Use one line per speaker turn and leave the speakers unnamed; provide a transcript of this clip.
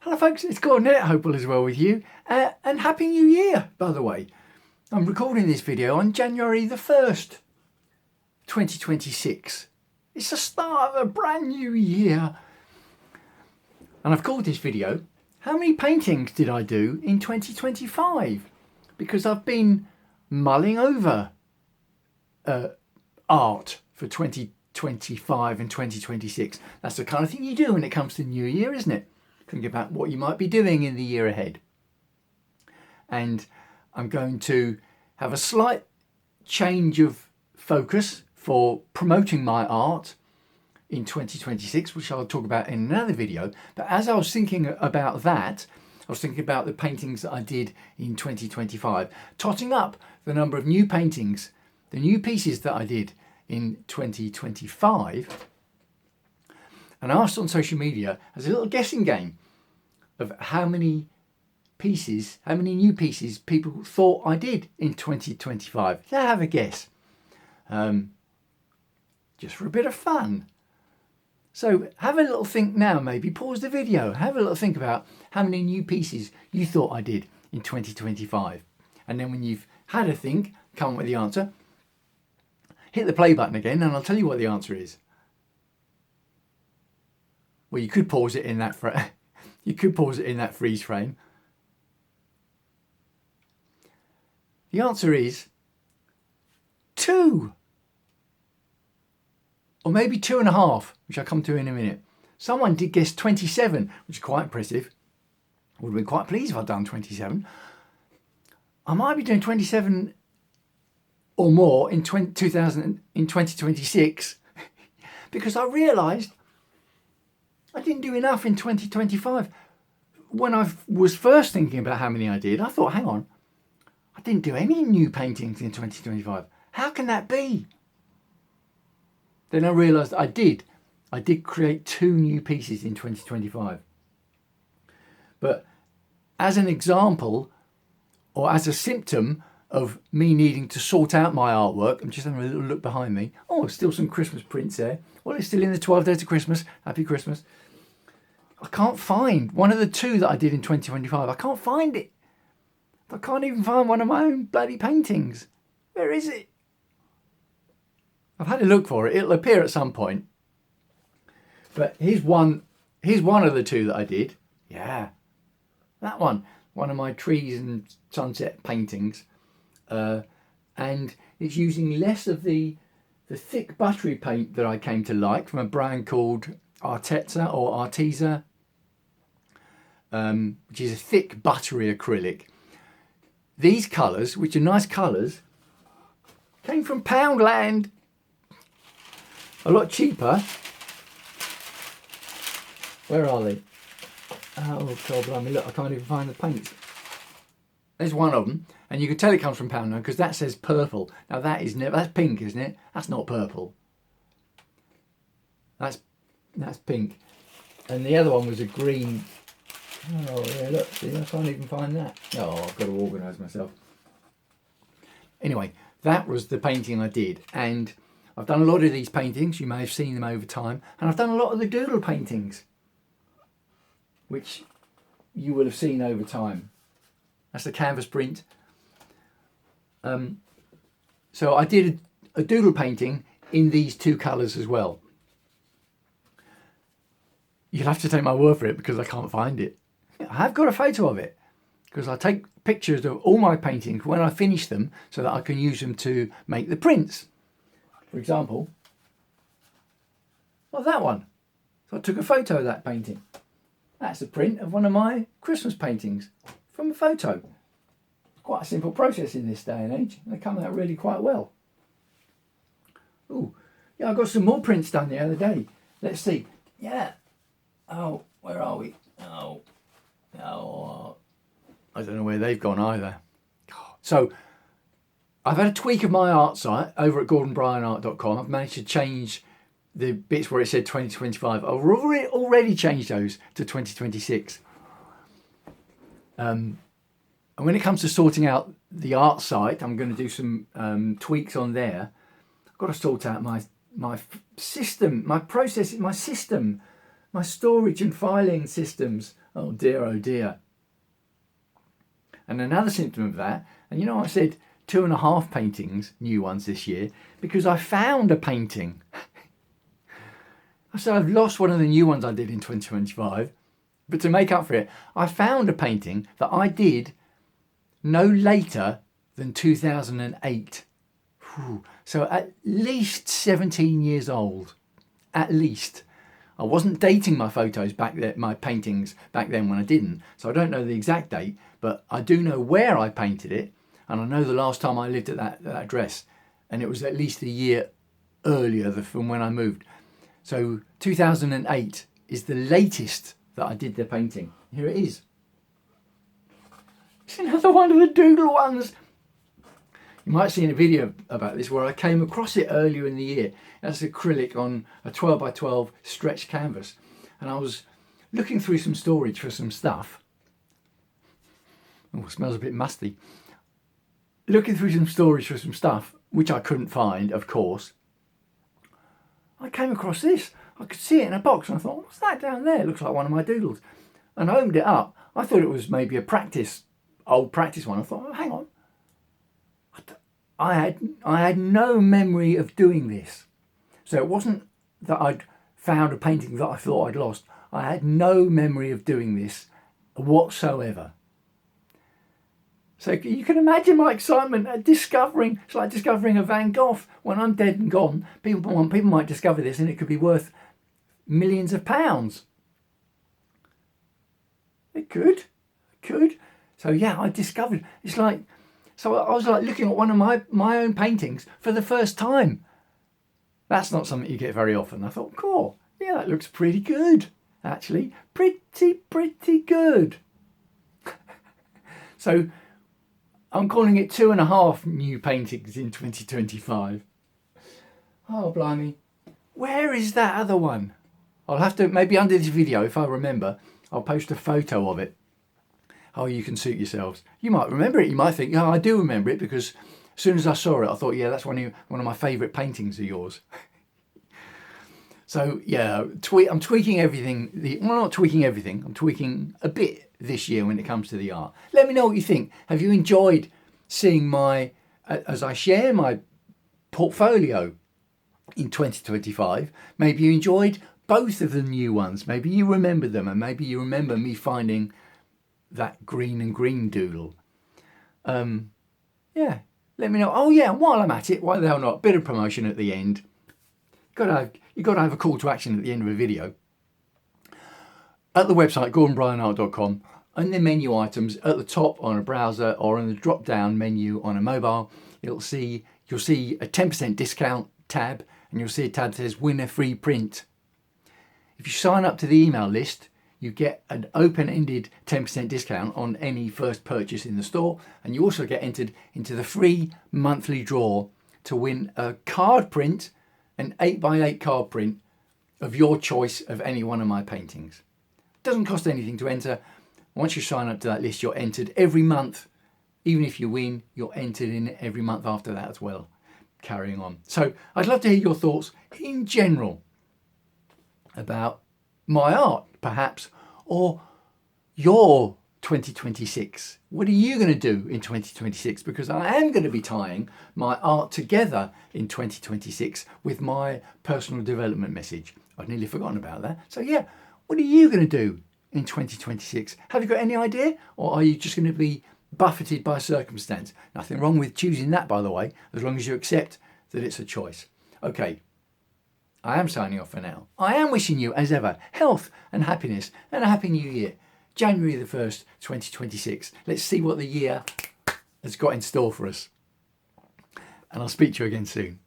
Hello folks, it's Gordon here. I hope all is well with you. And Happy New Year, by the way. I'm recording this video on January the 1st, 2026. It's the start of a brand new year. And I've called this video, how many paintings did I do in 2025? Because I've been mulling over art for 2025 and 2026. That's the kind of thing you do when it comes to New Year, isn't it? Think about what you might be doing in the year ahead. And I'm going to have a slight change of focus for promoting my art in 2026, which I'll talk about in another video. But as I was thinking about that, I was thinking about the paintings that I did in 2025, totting up the number of new paintings, the new pieces that I did in 2025. And I asked on social media as a little guessing game of how many new pieces people thought I did in 2025. So have a guess. Just for a bit of fun. So have a little think now, maybe pause the video, have a little think about how many new pieces you thought I did in 2025. And then when you've had a think, come up with the answer, hit the play button again and I'll tell you what the answer is. Well, you could pause it in that freeze frame. The answer is 2. Or maybe 2.5, which I'll come to in a minute. Someone did guess 27, which is quite impressive. I would have been quite pleased if I'd done 27. I might be doing 27 or more in 2026 because I realised I didn't do enough in 2025. When I was first thinking about how many I did, I thought, hang on, I didn't do any new paintings in 2025. How can that be? Then I realised I did. I did create 2 new pieces in 2025. But as an example, or as a symptom of me needing to sort out my artwork, I'm just having a little look behind me. Oh, still some Christmas prints there. Well, it's still in the 12 days of Christmas. Happy Christmas. I can't find one of the 2 that I did in 2025. I can't find it. I can't even find one of my own bloody paintings. Where is it? I've had a look for it. It'll appear at some point. But here's one of the 2 that I did. Yeah, that one. One of my trees and sunset paintings. And it's using less of the thick buttery paint that I came to like from a brand called Arteza or Arteza, which is a thick buttery acrylic. These colours, which are nice colours, came from Poundland. A lot cheaper. Where are they? Oh God, blimey, look, I can't even find the paints. There's one of them, and you can tell it comes from Poundland because that says purple. Now that's pink, isn't it? That's not purple. That's pink. And the other one was a green. Oh yeah, look, see, I can't even find that. Oh, I've got to organise myself. Anyway, that was the painting I did, and I've done a lot of these paintings. You may have seen them over time, and I've done a lot of the doodle paintings, which you will have seen over time. That's the canvas print. So I did a doodle painting in these 2 colours as well. You'll have to take my word for it because I can't find it. I have got a photo of it because I take pictures of all my paintings when I finish them so that I can use them to make the prints. For example, well, that one. So I took a photo of that painting. That's a print of one of my Christmas paintings from a photo. Quite a simple process in this day and age. They come out really quite well. Oh, yeah, I got some more prints done the other day. Let's see. Yeah. Oh, where are we? Oh, I don't know where they've gone either. So I've had a tweak of my art site over at gordonbryanart.com. I've managed to change the bits where it said 2025. I've already changed those to 2026. And when it comes to sorting out the art site, I'm going to do some tweaks on there. I've got to sort out my system, my process, my system My storage and filing systems. Oh dear, oh dear. And another symptom of that, and I said 2.5 paintings, new ones this year, because I found a painting. I said I've lost one of the new ones I did in 2025, but to make up for it, I found a painting that I did no later than 2008. Whew. So at least 17 years old, at least. I wasn't dating my photos back then, my paintings back then when I didn't, so I don't know the exact date, but I do know where I painted it, and I know the last time I lived at that address, and it was at least a year earlier from when I moved. So 2008 is the latest that I did the painting. Here it is. It's another one of the doodle ones. You might see in a video about this where I came across it earlier in the year. That's acrylic on a 12 by 12 stretched canvas. And I was looking through some storage for some stuff. Oh, it smells a bit musty. Looking through some storage for some stuff, which I couldn't find, of course. I came across this. I could see it in a box and I thought, what's that down there? It looks like one of my doodles. And I opened it up. I thought it was maybe a old practice one. I thought, oh, hang on. I had no memory of doing this. So it wasn't that I'd found a painting that I thought I'd lost. I had no memory of doing this whatsoever. So you can imagine my excitement at discovering, it's like discovering a Van Gogh. When I'm dead and gone, people might discover this and it could be worth millions of pounds. It could. So yeah, I discovered, so I was like looking at one of my own paintings for the first time. That's not something you get very often. I thought, cool, yeah, that looks pretty good, actually. Pretty good. So I'm calling it 2.5 new paintings in 2025. Oh, blimey. Where is that other one? I'll have to, maybe under this video, if I remember, I'll post a photo of it. Oh, you can suit yourselves. You might remember it. You might think, oh, I do remember it, because as soon as I saw it, I thought, yeah, that's one of my favourite paintings of yours. So, yeah, I'm tweaking everything. Well, not tweaking everything. I'm tweaking a bit this year when it comes to the art. Let me know what you think. Have you enjoyed seeing as I share my portfolio in 2025? Maybe you enjoyed both of the new ones. Maybe you remember them, and maybe you remember me finding that green and green doodle. Yeah, let me know. Oh yeah, while I'm at it, why the hell not? Bit of promotion at the end. You got to have a call to action at the end of a video. At the website gordonbryanart.com, and the menu items at the top on a browser or on the drop down menu on a mobile, you'll see a 10% discount tab, and you'll see a tab that says win a free print. If you sign up to the email list, you get an open-ended 10% discount on any first purchase in the store, and you also get entered into the free monthly draw to win a card print, an 8x8 card print of your choice of any one of my paintings. It doesn't cost anything to enter. Once you sign up to that list, you're entered every month. Even if you win, you're entered in every month after that as well, carrying on. So I'd love to hear your thoughts in general about my art, perhaps, or your 2026. What are you going to do in 2026? Because I am going to be tying my art together in 2026 with my personal development message. I'd nearly forgotten about that. So yeah, what are you going to do in 2026? Have you got any idea? Or are you just going to be buffeted by circumstance? Nothing wrong with choosing that, by the way, as long as you accept that it's a choice. Okay. I am signing off for now. I am wishing you, as ever, health and happiness and a happy new year. January the 1st, 2026. Let's see what the year has got in store for us. And I'll speak to you again soon.